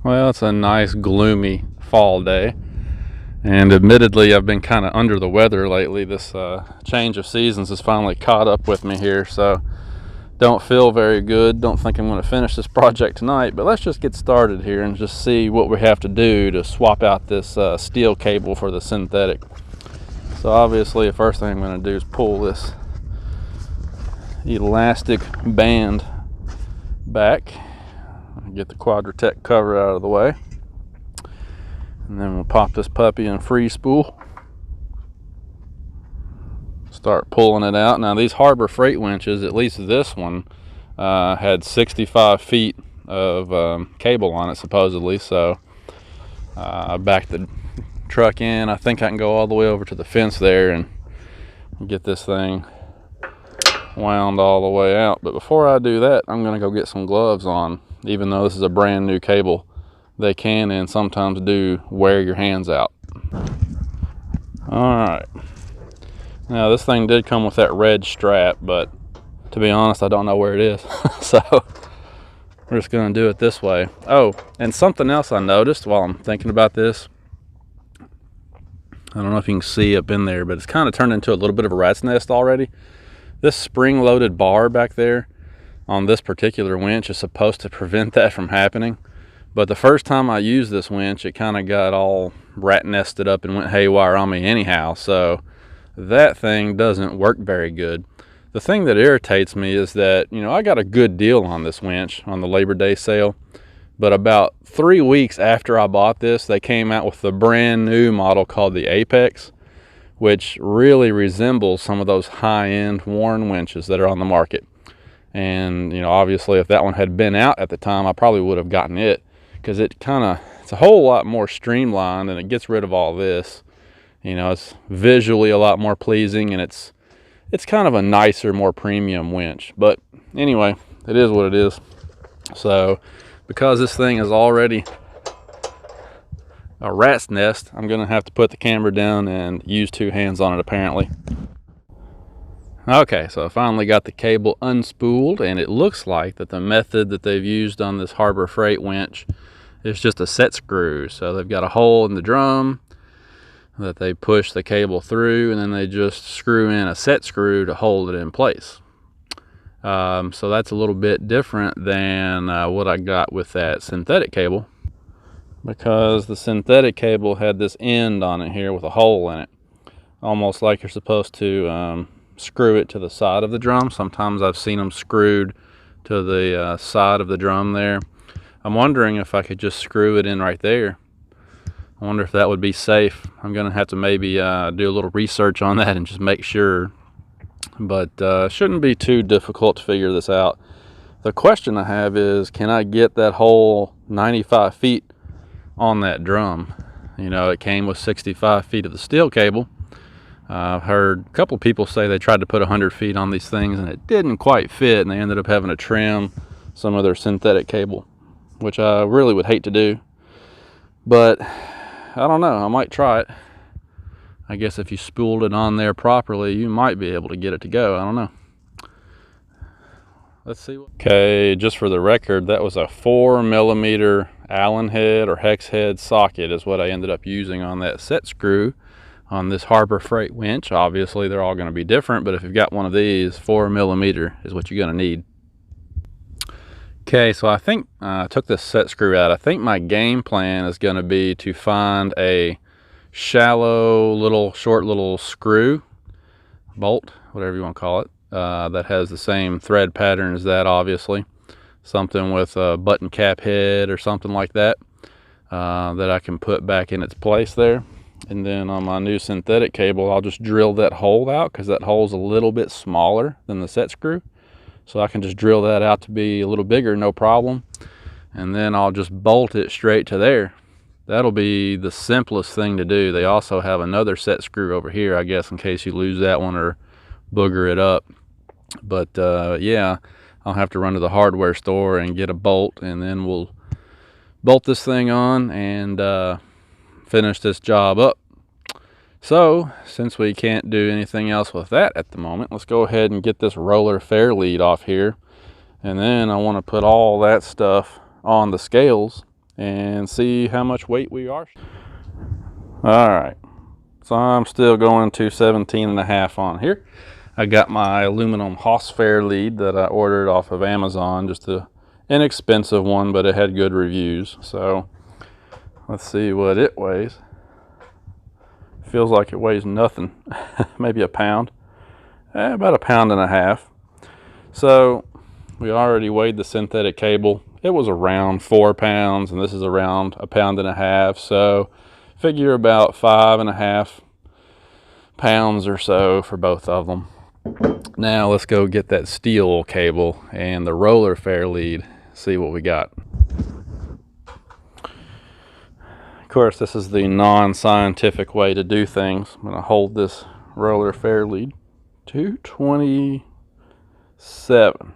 Well, it's a nice gloomy fall day, and admittedly I've been kind of under the weather lately. This change of seasons has finally caught up with me here, so don't feel very good. Don't think I'm going to finish this project tonight, but let's just get started here and just see what we have to do to swap out this steel cable for the synthetic. So obviously the first thing I'm going to do is pull this elastic band back, get the Quadratech cover out of the way, and then we'll pop this puppy in free spool, start pulling it out. Now these Harbor Freight winches, at least this one, had 65 feet of cable on it supposedly, so I backed the truck in. I think I can go all the way over to the fence there and get this thing wound all the way out. But before I do that, I'm gonna go get some gloves on. Even though this is a brand new cable, they can and sometimes do wear your hands out. All right, now this thing did come with that red strap, but to be honest, I don't know where it is. So we're just gonna do it this way. Oh, and something else I noticed while I'm thinking about this, I don't know if you can see up in there, but it's kind of turned into a little bit of a rat's nest already. This spring-loaded bar back there on this particular winch is supposed to prevent that from happening. But the first time I used this winch, it kind of got all rat nested up and went haywire on me anyhow. So that thing doesn't work very good. The thing that irritates me is that, you know, I got a good deal on this winch on the Labor Day sale. But about 3 weeks after I bought this, they came out with the brand new model called the Apex, which really resembles some of those high-end Warren winches that are on the market. And, you know, obviously if that one had been out at the time, I probably would have gotten it, because it's a whole lot more streamlined and it gets rid of all this. You know, it's visually a lot more pleasing, and it's kind of a nicer, more premium winch. But anyway, it is what it is. So because this thing is already a rat's nest, I'm gonna have to put the camera down and use two hands on it apparently. Okay, so I finally got the cable unspooled, and it looks like that the method that they've used on this Harbor Freight winch is just a set screw. So they've got a hole in the drum that they push the cable through, and then they just screw in a set screw to hold it in place. So that's a little bit different than what I got with that synthetic cable, because the synthetic cable had this end on it here with a hole in it, almost like you're supposed to screw it to the side of the drum. Sometimes I've seen them screwed to the side of the drum there. I'm wondering if I could just screw it in right there. I wonder if that would be safe. I'm gonna have to maybe do a little research on that and just make sure, but shouldn't be too difficult to figure this out. The question I have is, can I get that whole 95 feet on that drum? You know, it came with 65 feet of the steel cable. I've heard a couple people say they tried to put 100 feet on these things and it didn't quite fit, and they ended up having to trim some of their synthetic cable, which I really would hate to do. But I don't know, I might try it. I guess if you spooled it on there properly, you might be able to get it to go. I don't know. Let's see. Okay, just for the record, that was a 4mm Allen head or hex head socket is what I ended up using on that set screw on this Harbor Freight winch. Obviously they're all going to be different, but if you've got one of these, 4mm is what you're going to need. Okay, so I think I took this set screw out. I think my game plan is going to be to find a shallow short little screw, bolt, whatever you want to call it, that has the same thread pattern as that, obviously. Something with a button cap head or something like that, that I can put back in its place there. And then on my new synthetic cable, I'll just drill that hole out, because that hole's a little bit smaller than the set screw. So I can just drill that out to be a little bigger, no problem. And then I'll just bolt it straight to there. That'll be the simplest thing to do. They also have another set screw over here, I guess, in case you lose that one or booger it up. But yeah, I'll have to run to the hardware store and get a bolt, and then we'll bolt this thing on and finish this job up. So since we can't do anything else with that at the moment, let's go ahead and get this roller fair lead off here, and then I want to put all that stuff on the scales and see how much weight we are. All right, so I'm still going to 17.5 on here. I got my aluminum Haas fair lead that I ordered off of Amazon, just an inexpensive one, but it had good reviews. So let's see what it weighs. Feels like it weighs nothing, maybe a pound, about 1.5 pounds. So we already weighed the synthetic cable. It was around 4 pounds, and this is around 1.5 pounds. So figure about 5.5 pounds or so for both of them. Now let's go get that steel cable and the roller fair lead, see what we got. Of course, this is the non-scientific way to do things. I'm going to hold this roller fair lead. 227.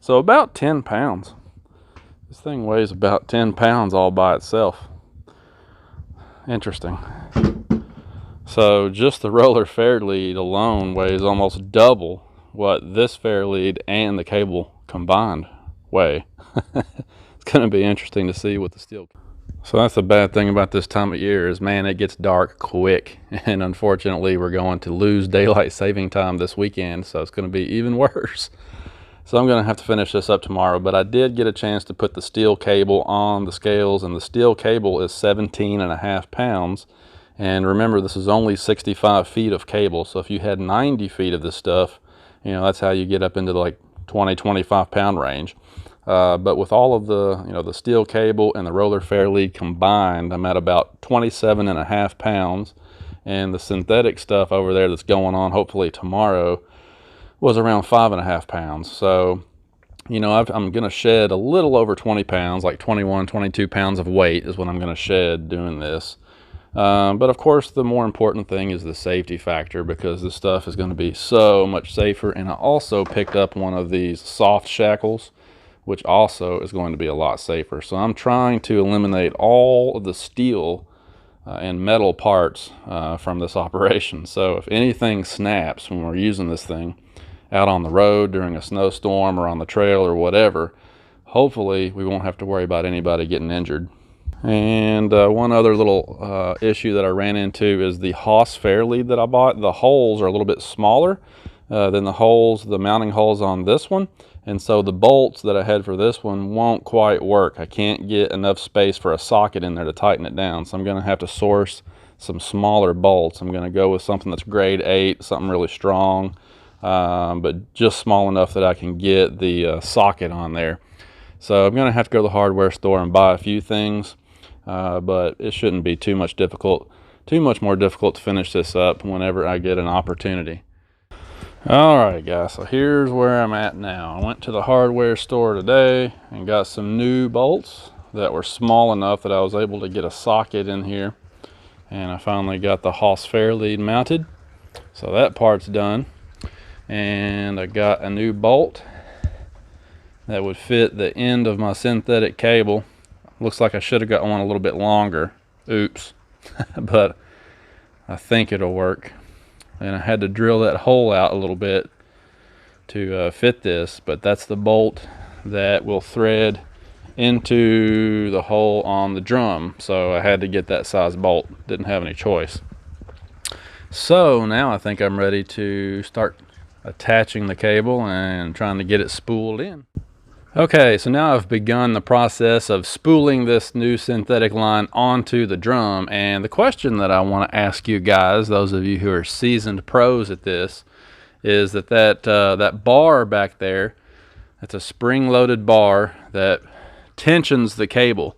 So about 10 pounds. This thing weighs about 10 pounds all by itself. Interesting. So just the roller fair lead alone weighs almost double what this fair lead and the cable combined weigh. It's going to be interesting to see what the steel. So that's the bad thing about this time of year is, man, it gets dark quick, and unfortunately we're going to lose daylight saving time this weekend, so it's going to be even worse. So I'm going to have to finish this up tomorrow, but I did get a chance to put the steel cable on the scales, and the steel cable is 17.5 pounds. And remember, this is only 65 feet of cable, so if you had 90 feet of this stuff, you know, that's how you get up into like 20-25 pound range. But with all of the, you know, the steel cable and the roller fair lead combined, I'm at about 27.5 pounds, and the synthetic stuff over there that's going on hopefully tomorrow was around 5.5 pounds. So, you know, I'm going to shed a little over 20 pounds, like 21-22 pounds of weight is what I'm going to shed doing this. But of course, the more important thing is the safety factor, because this stuff is going to be so much safer. And I also picked up one of these soft shackles, which also is going to be a lot safer. So I'm trying to eliminate all of the steel and metal parts from this operation. So if anything snaps when we're using this thing out on the road during a snowstorm or on the trail or whatever, hopefully we won't have to worry about anybody getting injured. And one other little issue that I ran into is the Haas fair lead that I bought. The holes are a little bit smaller than the mounting holes on this one. And so the bolts that I had for this one won't quite work. I can't get enough space for a socket in there to tighten it down. So I'm going to have to source some smaller bolts. I'm going to go with something that's grade 8, something really strong, but just small enough that I can get the socket on there. So I'm going to have to go to the hardware store and buy a few things. But it shouldn't be too much more difficult to finish this up whenever I get an opportunity. All right, guys, so here's where I'm at now. I went to the hardware store today and got some new bolts that were small enough that I was able to get a socket in here. And I finally got the Haas fair lead mounted. So that part's done. And I got a new bolt that would fit the end of my synthetic cable. Looks like I should have got one a little bit longer. Oops. But I think it'll work. And I had to drill that hole out a little bit to fit this, but that's the bolt that will thread into the hole on the drum. So I had to get that size bolt. Didn't have any choice. So now I think I'm ready to start attaching the cable and trying to get it spooled in. Okay, so now I've begun the process of spooling this new synthetic line onto the drum, and the question that I want to ask you guys, those of you who are seasoned pros at this, is that bar back there, that's a spring-loaded bar that tensions the cable,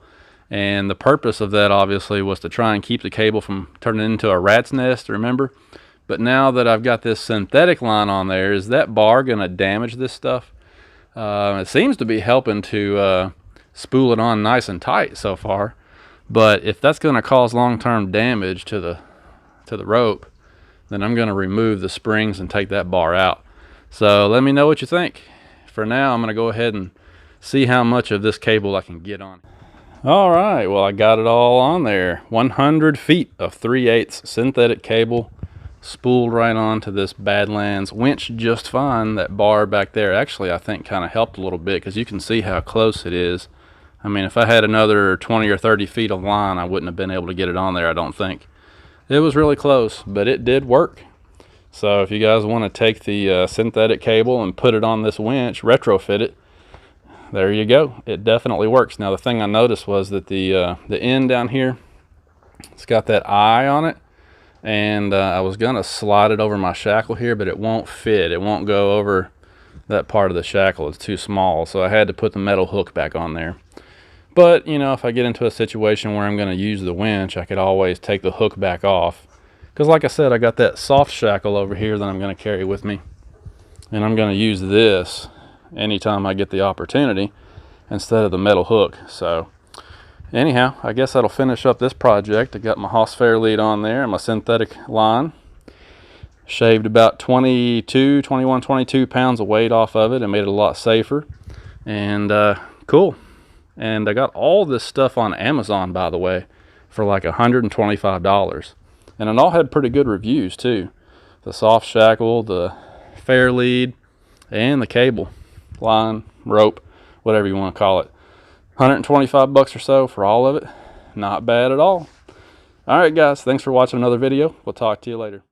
and the purpose of that obviously was to try and keep the cable from turning into a rat's nest, remember? But now that I've got this synthetic line on there, is that bar going to damage this stuff? It seems to be helping to spool it on nice and tight so far, but if that's going to cause long-term damage to the rope, then I'm going to remove the springs and take that bar out. So let me know what you think. For now, I'm going to go ahead and see how much of this cable I can get on. All right, well, I got it all on there. 100 feet of 3/8 synthetic cable spooled right onto this Badland winch just fine. That bar back there actually I think kind of helped a little bit, because you can see how close it is I mean, if I had another 20 or 30 feet of line, I wouldn't have been able to get it on there, I don't think. It was really close, but it did work. So if you guys want to take the synthetic cable and put it on this winch, retrofit it, there you go. It definitely works. Now the thing I noticed was that the end down here, it's got that eye on it, and I was gonna slide it over my shackle here, but it won't fit. It won't go over that part of the shackle. It's too small, so I had to put the metal hook back on there. But, you know, if I get into a situation where I'm going to use the winch, I could always take the hook back off. Because like I said, I got that soft shackle over here that I'm going to carry with me. And I'm going to use this anytime I get the opportunity instead of the metal hook. So, anyhow, I guess that'll finish up this project. I got my Haas Fairlead on there and my synthetic line. Shaved about 22 pounds of weight off of it and made it a lot safer. And cool. And I got all this stuff on Amazon, by the way, for like $125. And it all had pretty good reviews too. The soft shackle, the Fairlead, and the cable, line, rope, whatever you want to call it. 125 bucks or so for all of it. Not bad at all. All right, guys, thanks for watching another video. We'll talk to you later.